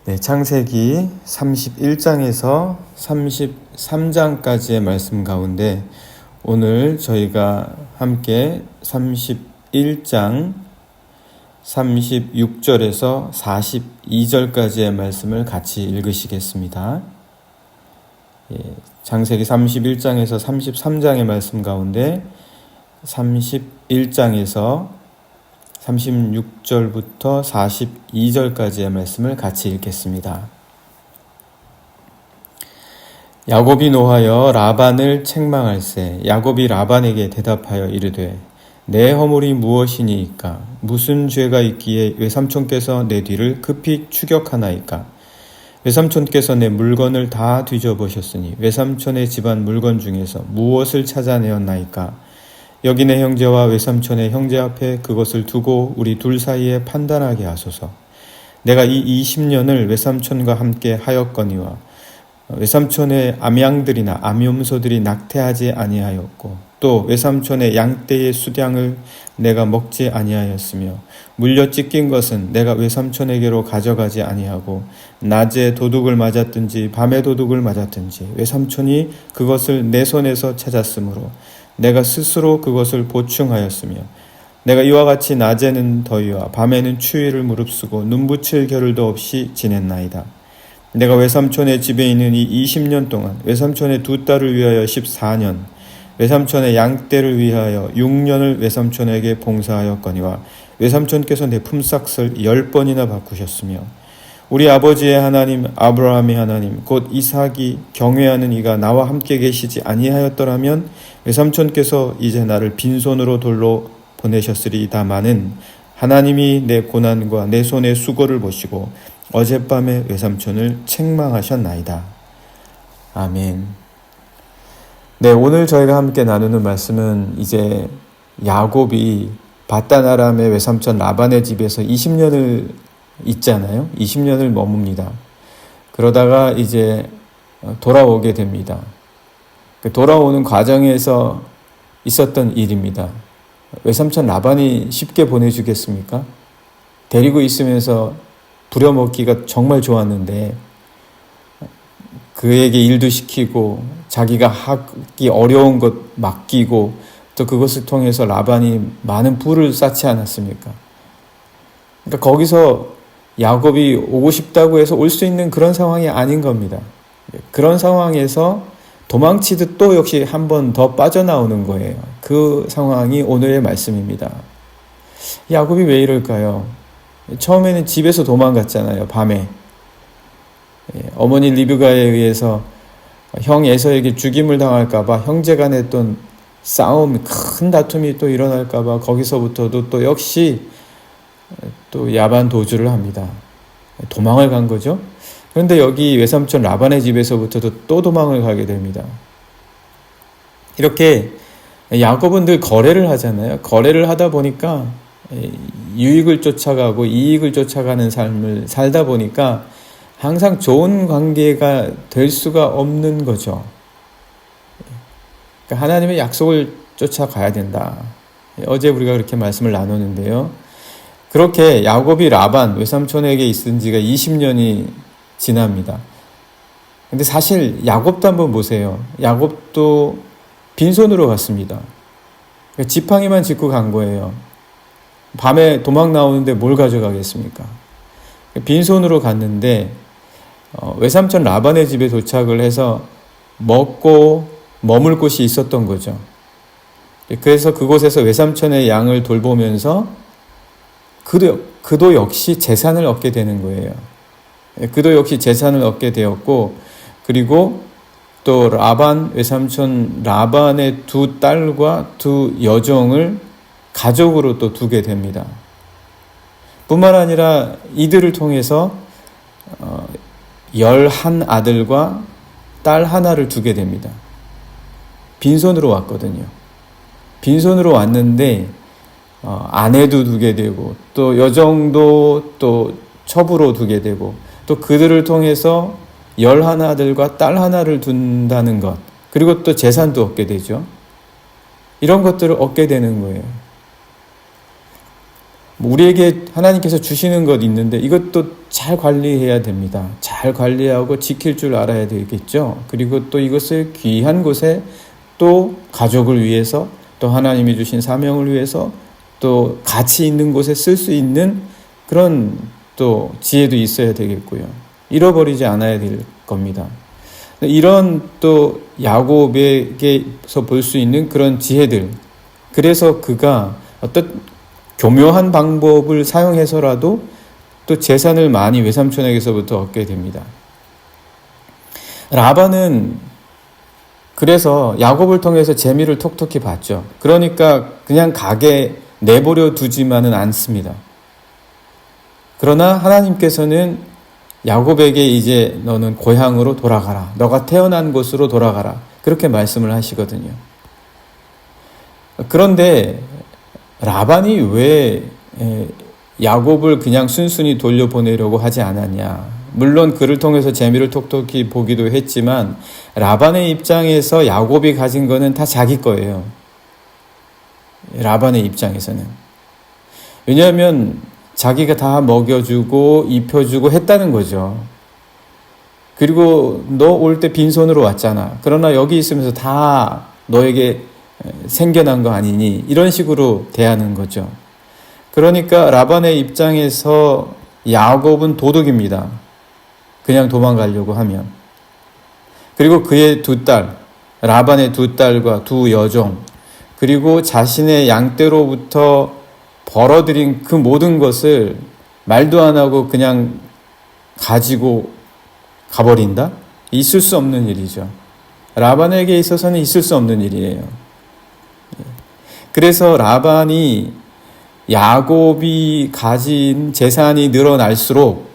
네, 창세기 31장에서 33장까지의 말씀 가운데 오늘 저희가 함께 31장 36절에서 42절까지의 말씀을 같이 읽으시겠습니다. 창세기 31장에서 33장의 말씀 가운데 31장에서 36절부터 42절까지의 말씀을 같이 읽겠습니다. 야곱이 노하여 라반을 책망할세. 야곱이 라반에게 대답하여 이르되 내 허물이 무엇이니이까? 무슨 죄가 있기에 외삼촌께서 내 뒤를 급히 추격하나이까? 외삼촌께서 내 물건을 다 뒤져보셨으니 외삼촌의 집안 물건 중에서 무엇을 찾아내었나이까? 여기 내 형제와 외삼촌의 형제 앞에 그것을 두고 우리 둘 사이에 판단하게 하소서. 내가 이 20년을 외삼촌과 함께 하였거니와 외삼촌의 암양들이나 암염소들이 낙태하지 아니하였고 또 외삼촌의 양떼의 수량을 내가 먹지 아니하였으며 물려 찢긴 것은 내가 외삼촌에게로 가져가지 아니하고 낮에 도둑을 맞았든지 밤에 도둑을 맞았든지 외삼촌이 그것을 내 손에서 찾았으므로 내가 스스로 그것을 보충하였으며 내가 이와 같이 낮에는 더위와 밤에는 추위를 무릅쓰고 눈붙일 겨를도 없이 지냈나이다. 내가 외삼촌의 집에 있는 이 20년 동안 외삼촌의 두 딸을 위하여 14년, 외삼촌의 양떼를 위하여 6년을 외삼촌에게 봉사하였거니와 외삼촌께서 내 품삯을 10번이나 바꾸셨으며 우리 아버지의 하나님 아브라함의 하나님 곧 이삭이 경외하는 이가 나와 함께 계시지 아니하였더라면 외삼촌께서 이제 나를 빈손으로 돌로 보내셨으리다마는 하나님이 내 고난과 내 손의 수고를 보시고 어젯밤에 외삼촌을 책망하셨나이다. 아멘. 네, 오늘 저희가 함께 나누는 말씀은 이제 야곱이 밧단 아람의 외삼촌 라반의 집에서 20년을 있잖아요. 20년을 머뭅니다. 그러다가 이제 돌아오게 됩니다. 그 돌아오는 과정에서 있었던 일입니다. 외삼촌 라반이 쉽게 보내주겠습니까? 데리고 있으면서 부려먹기가 정말 좋았는데 그에게 일도 시키고 자기가 하기 어려운 것 맡기고 또 그것을 통해서 라반이 많은 부를 쌓지 않았습니까? 그러니까 거기서 야곱이 오고 싶다고 해서 올 수 있는 그런 상황이 아닌 겁니다. 그런 상황에서 도망치듯 또 역시 한 번 더 빠져나오는 거예요. 그 상황이 오늘의 말씀입니다. 야곱이 왜 이럴까요? 처음에는 집에서 도망갔잖아요. 밤에. 어머니 리브가에 의해서 형 에서에게 죽임을 당할까봐 형제간에 또 싸움, 큰 다툼이 또 일어날까봐 거기서부터도 또 역시 또 야반 도주를 합니다. 도망을 간 거죠. 그런데 여기 외삼촌 라반의 집에서부터도 또 도망을 가게 됩니다. 이렇게 야곱은 늘 거래를 하잖아요. 거래를 하다 보니까 유익을 쫓아가고 이익을 쫓아가는 삶을 살다 보니까 항상 좋은 관계가 될 수가 없는 거죠. 그러니까 하나님의 약속을 쫓아가야 된다. 어제 우리가 그렇게 말씀을 나누는데요. 그렇게 야곱이 라반 외삼촌에게 있은 지가 20년이 지납니다. 근데 사실 야곱도 한번 보세요. 야곱도 빈손으로 갔습니다. 지팡이만 짚고 간 거예요. 밤에 도망 나오는데 뭘 가져가겠습니까? 빈손으로 갔는데 외삼촌 라반의 집에 도착을 해서 먹고 머물 곳이 있었던 거죠. 그래서 그곳에서 외삼촌의 양을 돌보면서 그도 역시 재산을 얻게 되는 거예요. 그도 역시 재산을 얻게 되었고 그리고 또 외삼촌 라반의 두 딸과 두 여종을 가족으로 또 두게 됩니다. 뿐만 아니라 이들을 통해서 11아들과 딸 하나를 두게 됩니다. 빈손으로 왔거든요. 빈손으로 왔는데 아내도 두게 되고 또 여종도 또 첩으로 두게 되고 또 그들을 통해서 11아들과 딸 하나를 둔다는 것 그리고 또 재산도 얻게 되죠. 이런 것들을 얻게 되는 거예요. 우리에게 하나님께서 주시는 것 있는데 이것도 잘 관리해야 됩니다. 잘 관리하고 지킬 줄 알아야 되겠죠. 그리고 또 이것을 귀한 곳에 또 가족을 위해서 또 하나님이 주신 사명을 위해서 또 가치 있는 곳에 쓸 수 있는 그런 또 지혜도 있어야 되겠고요. 잃어버리지 않아야 될 겁니다. 이런 또 야곱에게서 볼 수 있는 그런 지혜들, 그래서 그가 어떤 교묘한 방법을 사용해서라도 또 재산을 많이 외삼촌에게서부터 얻게 됩니다. 라반은 그래서 야곱을 통해서 재미를 톡톡히 봤죠. 그러니까 그냥 가게 내버려 두지만은 않습니다. 그러나 하나님께서는 야곱에게 이제 너는 고향으로 돌아가라. 너가 태어난 곳으로 돌아가라. 그렇게 말씀을 하시거든요. 그런데 라반이 왜 야곱을 그냥 순순히 돌려보내려고 하지 않았냐. 물론 그를 통해서 재미를 톡톡히 보기도 했지만 라반의 입장에서 야곱이 가진 거는 다 자기 거예요. 라반의 입장에서는. 왜냐하면 자기가 다 먹여주고 입혀주고 했다는 거죠. 그리고 너 올 때 빈손으로 왔잖아. 그러나 여기 있으면서 다 너에게 생겨난 거 아니니? 이런 식으로 대하는 거죠. 그러니까 라반의 입장에서 야곱은 도둑입니다. 그냥 도망가려고 하면. 그리고 그의 두 딸, 라반의 두 딸과 두 여종, 그리고 자신의 양떼로부터 벌어들인 그 모든 것을 말도 안 하고 그냥 가지고 가버린다? 있을 수 없는 일이죠. 라반에게 있어서는 있을 수 없는 일이에요. 그래서 라반이 야곱이 가진 재산이 늘어날수록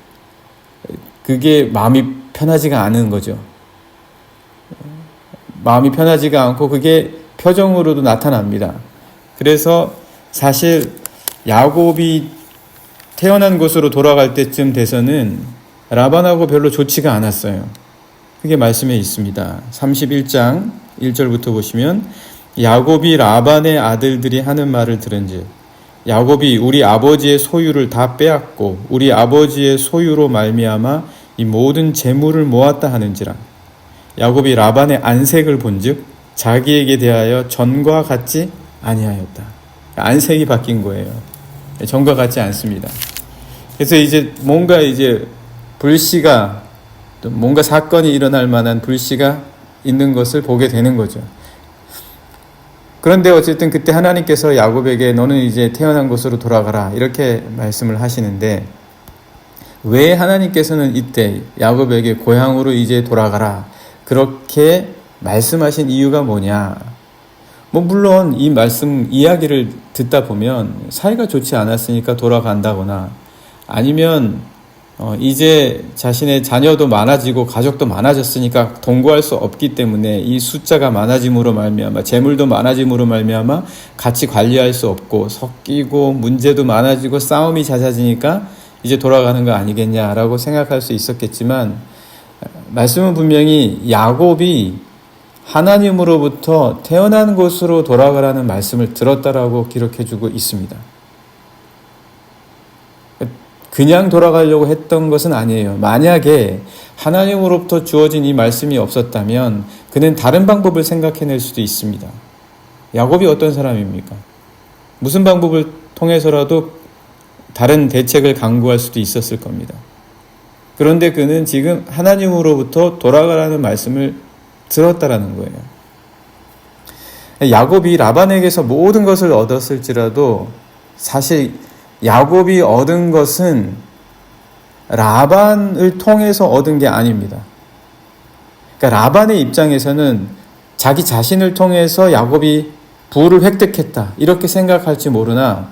그게 마음이 편하지가 않은 거죠. 마음이 편하지가 않고 그게 표정으로도 나타납니다. 그래서 사실 야곱이 태어난 곳으로 돌아갈 때쯤 돼서는 라반하고 별로 좋지가 않았어요. 그게 말씀에 있습니다. 31장 1절부터 보시면 야곱이 라반의 아들들이 하는 말을 들은즉 야곱이 우리 아버지의 소유를 다 빼앗고 우리 아버지의 소유로 말미암아 이 모든 재물을 모았다 하는지라. 야곱이 라반의 안색을 본즉 자기에게 대하여 전과 같지 아니하였다. 안색이 바뀐 거예요. 전과 같지 않습니다. 그래서 이제 뭔가 이제 불씨가 또 뭔가 사건이 일어날 만한 불씨가 있는 것을 보게 되는 거죠. 그런데 어쨌든 그때 하나님께서 야곱에게 너는 이제 태어난 곳으로 돌아가라 이렇게 말씀을 하시는데 왜 하나님께서는 이때 야곱에게 고향으로 이제 돌아가라 그렇게 말씀하신 이유가 뭐냐? 물론 이 말씀 이야기를 듣다 보면 사이가 좋지 않았으니까 돌아간다거나 아니면 이제 자신의 자녀도 많아지고 가족도 많아졌으니까 동거할 수 없기 때문에 이 숫자가 많아짐으로 말미암아 재물도 많아짐으로 말미암아 같이 관리할 수 없고 섞이고 문제도 많아지고 싸움이 잦아지니까 이제 돌아가는 거 아니겠냐라고 생각할 수 있었겠지만 말씀은 분명히 야곱이 하나님으로부터 태어난 곳으로 돌아가라는 말씀을 들었다라고 기록해주고 있습니다. 그냥 돌아가려고 했던 것은 아니에요. 만약에 하나님으로부터 주어진 이 말씀이 없었다면 그는 다른 방법을 생각해낼 수도 있습니다. 야곱이 어떤 사람입니까? 무슨 방법을 통해서라도 다른 대책을 강구할 수도 있었을 겁니다. 그런데 그는 지금 하나님으로부터 돌아가라는 말씀을 들었다라는 거예요. 야곱이 라반에게서 모든 것을 얻었을지라도 사실 야곱이 얻은 것은 라반을 통해서 얻은 게 아닙니다. 그러니까 라반의 입장에서는 자기 자신을 통해서 야곱이 부를 획득했다 이렇게 생각할지 모르나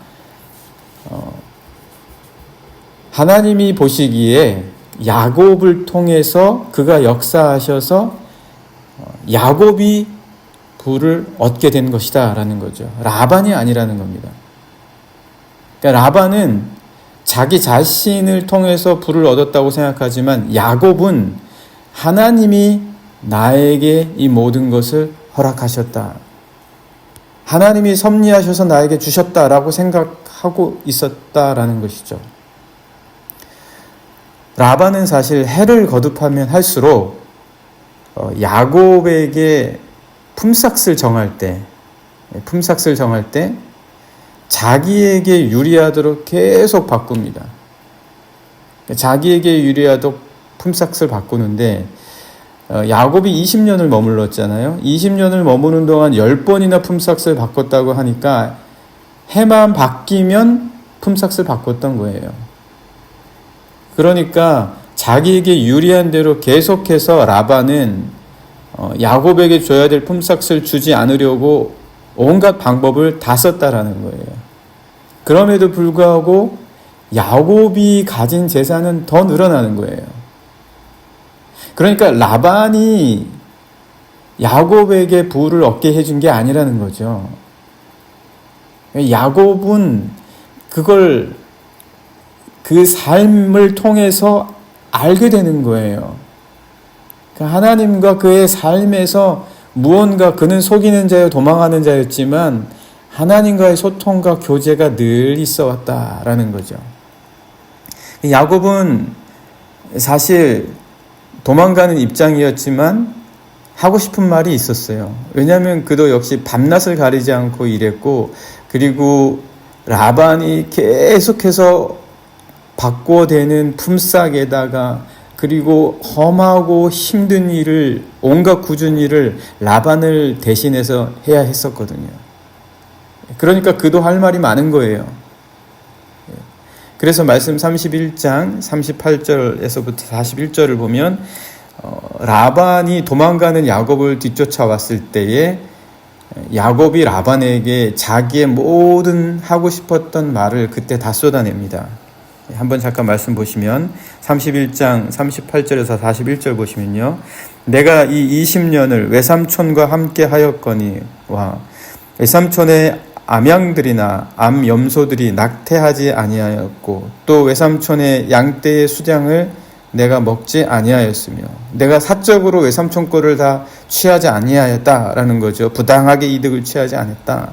하나님이 보시기에 야곱을 통해서 그가 역사하셔서 야곱이 부를 얻게 된 것이다 라는 거죠. 라반이 아니라는 겁니다. 그러니까 라반은 자기 자신을 통해서 부를 얻었다고 생각하지만 야곱은 하나님이 나에게 이 모든 것을 허락하셨다. 하나님이 섭리하셔서 나에게 주셨다라고 생각하고 하고 있었다라는 것이죠. 라반은 사실 해를 거듭하면 할수록 야곱에게 품삯을 정할 때 자기에게 유리하도록 계속 바꿉니다. 자기에게 유리하도록 품삯을 바꾸는데 야곱이 20년을 머물렀잖아요. 20년을 머무는 동안 10번이나 품삯을 바꿨다고 하니까 해만 바뀌면 품삯을 바꿨던 거예요. 그러니까 자기에게 유리한 대로 계속해서 라반은 야곱에게 줘야 될 품삯을 주지 않으려고 온갖 방법을 다 썼다라는 거예요. 그럼에도 불구하고 야곱이 가진 재산은 더 늘어나는 거예요. 그러니까 라반이 야곱에게 부를 얻게 해준 게 아니라는 거죠. 야곱은 그 삶을 통해서 알게 되는 거예요. 하나님과 그의 삶에서 무언가 그는 속이는 자여 도망하는 자였지만 하나님과의 소통과 교제가 늘 있어 왔다라는 거죠. 야곱은 사실 도망가는 입장이었지만 하고 싶은 말이 있었어요. 왜냐하면 그도 역시 밤낮을 가리지 않고 일했고, 그리고 라반이 계속해서 바꿔대는 품삯에다가 그리고 험하고 힘든 일을, 온갖 굳은 일을 라반을 대신해서 해야 했었거든요. 그러니까 그도 할 말이 많은 거예요. 그래서 말씀 31장 38절에서부터 41절을 보면 라반이 도망가는 야곱을 뒤쫓아왔을 때에 야곱이 라반에게 자기의 모든 하고 싶었던 말을 그때 다 쏟아냅니다. 한번 잠깐 말씀 보시면 31장 38절에서 41절 보시면요. 내가 이 20년을 외삼촌과 함께 하였거니와 외삼촌의 암양들이나 암염소들이 낙태하지 아니하였고 또 외삼촌의 양떼의 수량을 내가 먹지 아니하였으며 내가 사적으로 외삼촌 거를 다 취하지 아니하였다라는 거죠. 부당하게 이득을 취하지 않았다.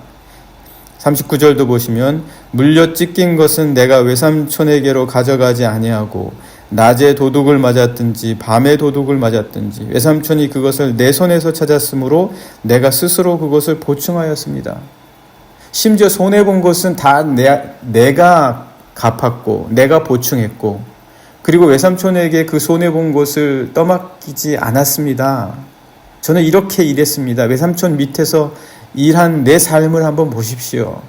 39절도 보시면 물려 찢긴 것은 내가 외삼촌에게로 가져가지 아니하고 낮에 도둑을 맞았든지 밤에 도둑을 맞았든지 외삼촌이 그것을 내 손에서 찾았으므로 내가 스스로 그것을 보충하였습니다. 심지어 손해본 것은 다 내가 갚았고 내가 보충했고 그리고 외삼촌에게 그 손해본 것을 떠맡기지 않았습니다. 저는 이렇게 일했습니다. 외삼촌 밑에서 일한 내 삶을 한번 보십시오.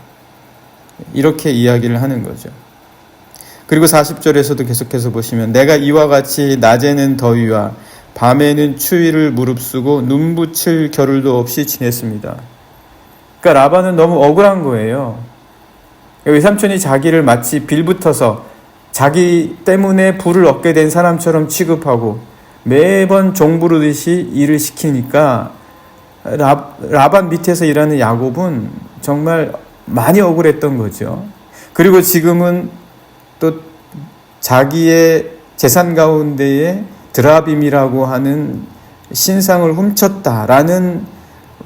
이렇게 이야기를 하는 거죠. 그리고 40절에서도 계속해서 보시면 내가 이와 같이 낮에는 더위와 밤에는 추위를 무릅쓰고 눈 붙일 겨를도 없이 지냈습니다. 그러니까 라반은 너무 억울한 거예요. 외삼촌이 자기를 마치 빌붙어서 자기 때문에 부를 얻게 된 사람처럼 취급하고 매번 종부르듯이 일을 시키니까 라반 밑에서 일하는 야곱은 정말 많이 억울했던 거죠. 그리고 지금은 또 자기의 재산 가운데에 드라빔이라고 하는 신상을 훔쳤다라는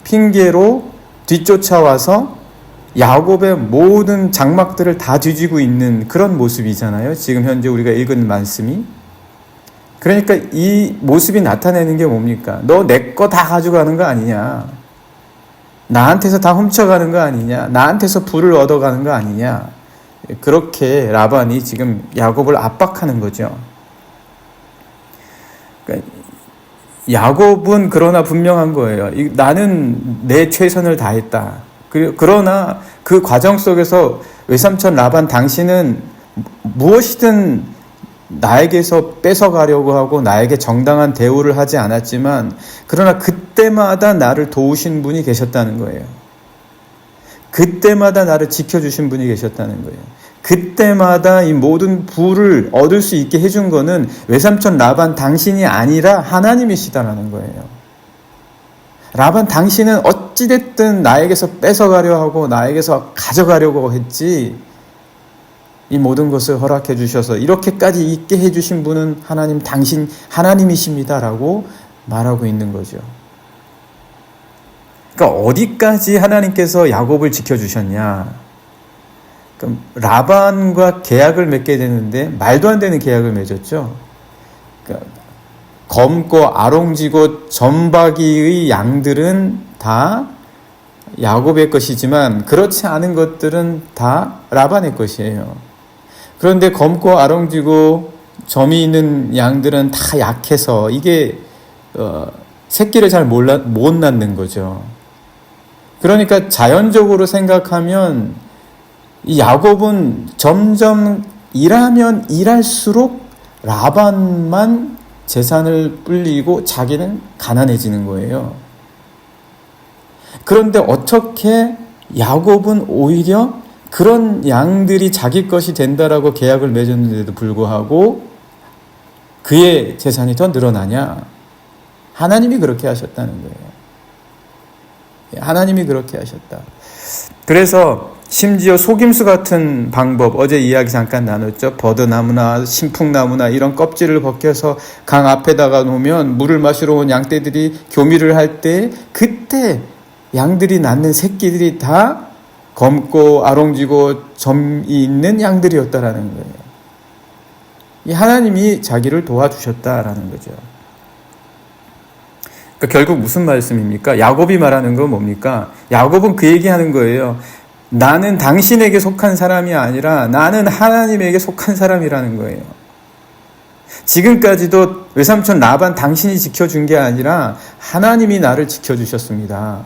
핑계로 뒤쫓아와서 야곱의 모든 장막들을 다 뒤지고 있는 그런 모습이잖아요. 지금 현재 우리가 읽은 말씀이. 그러니까 이 모습이 나타내는 게 뭡니까? 너 내 거 다 가져가는 거 아니냐? 나한테서 다 훔쳐가는 거 아니냐? 나한테서 부를 얻어가는 거 아니냐? 그렇게 라반이 지금 야곱을 압박하는 거죠. 그러니까 야곱은 그러나 분명한 거예요. 나는 내 최선을 다했다. 그러나 그 과정 속에서 외삼촌 라반 당신은 무엇이든 나에게서 뺏어가려고 하고 나에게 정당한 대우를 하지 않았지만 그러나 그때마다 나를 도우신 분이 계셨다는 거예요. 그때마다 나를 지켜주신 분이 계셨다는 거예요. 그때마다 이 모든 부를 얻을 수 있게 해준 거는 외삼촌 라반 당신이 아니라 하나님이시다라는 거예요. 라반 당신은 어찌됐든 나에게서 뺏어가려 하고 나에게서 가져가려고 했지 이 모든 것을 허락해 주셔서 이렇게까지 있게 해주신 분은 당신 하나님이십니다라고 말하고 있는 거죠. 그러니까 어디까지 하나님께서 야곱을 지켜주셨냐? 그럼 라반과 계약을 맺게 되는데 말도 안 되는 계약을 맺었죠. 그러니까 검고 아롱지고 점박이의 양들은 다 야곱의 것이지만 그렇지 않은 것들은 다 라반의 것이에요. 그런데 검고 아롱지고 점이 있는 양들은 다 약해서 이게 새끼를 잘 못 낳는 거죠. 그러니까 자연적으로 생각하면 이 야곱은 점점 일하면 일할수록 라반만 재산을 불리고 자기는 가난해지는 거예요. 그런데 어떻게 야곱은 오히려 그런 양들이 자기 것이 된다라고 계약을 맺었는데도 불구하고 그의 재산이 더 늘어나냐? 하나님이 그렇게 하셨다는 거예요. 하나님이 그렇게 하셨다. 그래서 심지어 속임수 같은 방법, 어제 이야기 잠깐 나눴죠. 버드나무나 신풍나무나 이런 껍질을 벗겨서 강 앞에다가 놓으면 물을 마시러 온 양떼들이 교미를 할 때 그때 양들이 낳는 새끼들이 다 검고 아롱지고 점이 있는 양들이었다라는 거예요. 이 하나님이 자기를 도와주셨다라는 거죠. 그러니까 결국 무슨 말씀입니까? 야곱이 말하는 건 뭡니까? 야곱은 그 얘기하는 거예요. 나는 당신에게 속한 사람이 아니라 나는 하나님에게 속한 사람이라는 거예요. 지금까지도 외삼촌 라반 당신이 지켜준 게 아니라 하나님이 나를 지켜주셨습니다.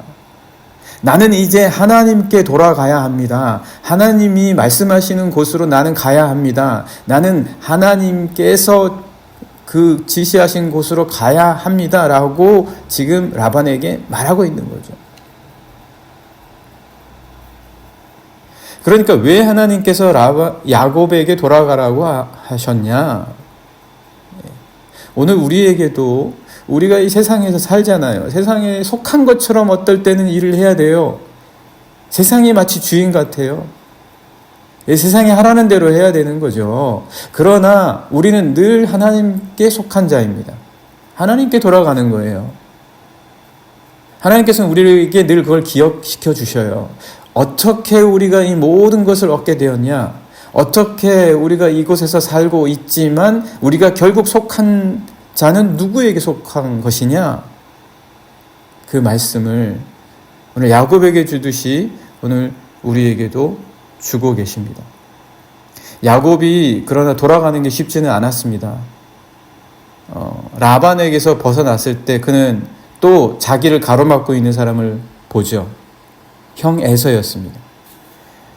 나는 이제 하나님께 돌아가야 합니다. 하나님이 말씀하시는 곳으로 나는 가야 합니다. 나는 하나님께서 그 지시하신 곳으로 가야 합니다. 라고 지금 라반에게 말하고 있는 거죠. 그러니까 왜 하나님께서 야곱에게 돌아가라고 하셨냐? 오늘 우리에게도 우리가 이 세상에서 살잖아요. 세상에 속한 것처럼 어떨 때는 일을 해야 돼요. 세상이 마치 주인 같아요. 세상이 하라는 대로 해야 되는 거죠. 그러나 우리는 늘 하나님께 속한 자입니다. 하나님께 돌아가는 거예요. 하나님께서는 우리에게 늘 그걸 기억시켜 주셔요. 어떻게 우리가 이 모든 것을 얻게 되었냐? 어떻게 우리가 이곳에서 살고 있지만 우리가 결국 속한 자는 누구에게 속한 것이냐? 그 말씀을 오늘 야곱에게 주듯이 오늘 우리에게도 주고 계십니다. 야곱이 그러나 돌아가는 게 쉽지는 않았습니다. 라반에게서 벗어났을 때 그는 또 자기를 가로막고 있는 사람을 보죠. 형 에서였습니다.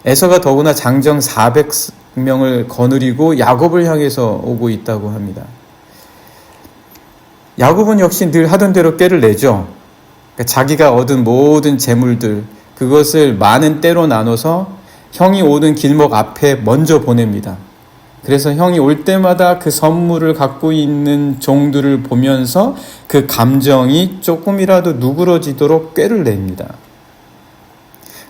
에서가 더구나 장정 400명을 거느리고 야곱을 향해서 오고 있다고 합니다. 야곱은 역시 늘 하던 대로 꾀를 내죠. 그러니까 자기가 얻은 모든 재물들 그것을 많은 때로 나눠서 형이 오는 길목 앞에 먼저 보냅니다. 그래서 형이 올 때마다 그 선물을 갖고 있는 종들을 보면서 그 감정이 조금이라도 누그러지도록 꾀를 냅니다.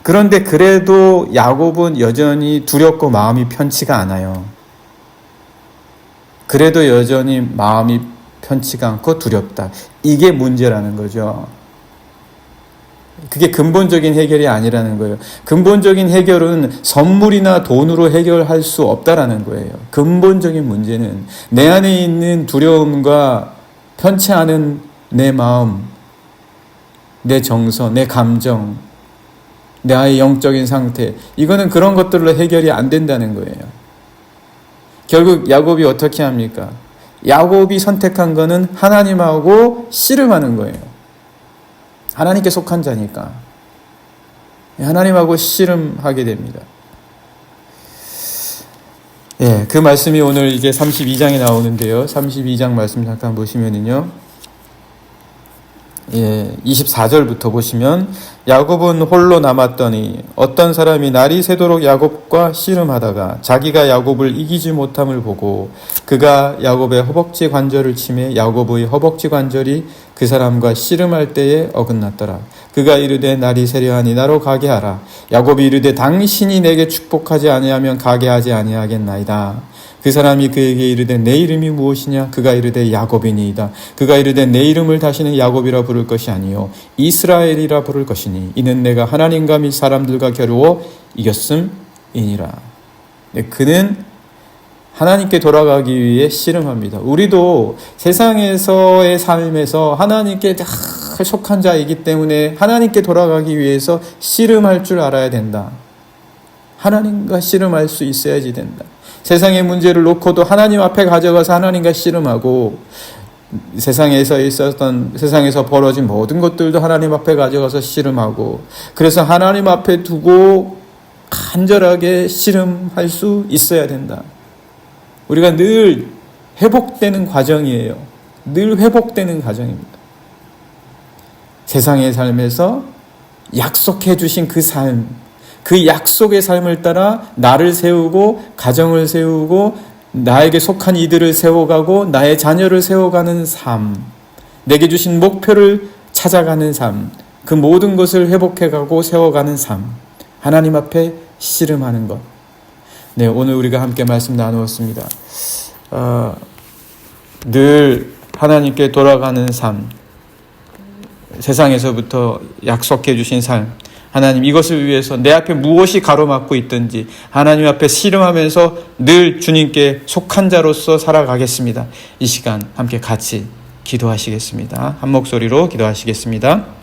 그런데 그래도 야곱은 여전히 두렵고 마음이 편치가 않아요. 그래도 여전히 마음이 편치가 않고 두렵다. 이게 문제라는 거죠. 그게 근본적인 해결이 아니라는 거예요. 근본적인 해결은 선물이나 돈으로 해결할 수 없다라는 거예요. 근본적인 문제는 내 안에 있는 두려움과 편치 않은 내 마음, 내 정서, 내 감정, 나의 영적인 상태, 이거는 그런 것들로 해결이 안 된다는 거예요. 결국 야곱이 어떻게 합니까? 야곱이 선택한 거는 하나님하고 씨름하는 거예요. 하나님께 속한 자니까 하나님하고 씨름하게 됩니다. 그 말씀이 오늘 이제 32장에 나오는데요. 32장 말씀 잠깐 보시면은요. 24절부터 보시면 야곱은 홀로 남았더니 어떤 사람이 날이 새도록 야곱과 씨름하다가 자기가 야곱을 이기지 못함을 보고 그가 야곱의 허벅지 관절을 치매 야곱의 허벅지 관절이 그 사람과 씨름할 때에 어긋났더라. 그가 이르되 날이 새려하니 나로 가게 하라. 야곱이 이르되 당신이 내게 축복하지 아니하면 가게 하지 아니하겠나이다. 그 사람이 그에게 이르되 내 이름이 무엇이냐? 그가 이르되 야곱이니이다. 그가 이르되 내 이름을 다시는 야곱이라 부를 것이 아니요 이스라엘이라 부를 것이니 이는 내가 하나님과 및 사람들과 겨루어 이겼음이니라. 그는 하나님께 돌아가기 위해 씨름합니다. 우리도 세상에서의 삶에서 하나님께 다 속한 자이기 때문에 하나님께 돌아가기 위해서 씨름할 줄 알아야 된다. 하나님과 씨름할 수 있어야지 된다. 세상의 문제를 놓고도 하나님 앞에 가져가서 하나님과 씨름하고, 세상에서 벌어진 모든 것들도 하나님 앞에 가져가서 씨름하고, 그래서 하나님 앞에 두고 간절하게 씨름할 수 있어야 된다. 우리가 늘 회복되는 과정이에요. 늘 회복되는 과정입니다. 세상의 삶에서 약속해 주신 그 삶, 그 약속의 삶을 따라 나를 세우고 가정을 세우고 나에게 속한 이들을 세워가고 나의 자녀를 세워가는 삶, 내게 주신 목표를 찾아가는 삶, 그 모든 것을 회복해가고 세워가는 삶, 하나님 앞에 씨름하는 것. 네, 오늘 우리가 함께 말씀 나누었습니다. 늘 하나님께 돌아가는 삶, 세상에서부터 약속해 주신 삶, 하나님 이것을 위해서 내 앞에 무엇이 가로막고 있든지 하나님 앞에 씨름하면서 늘 주님께 속한 자로서 살아가겠습니다. 이 시간 함께 같이 기도하시겠습니다. 한 목소리로 기도하시겠습니다.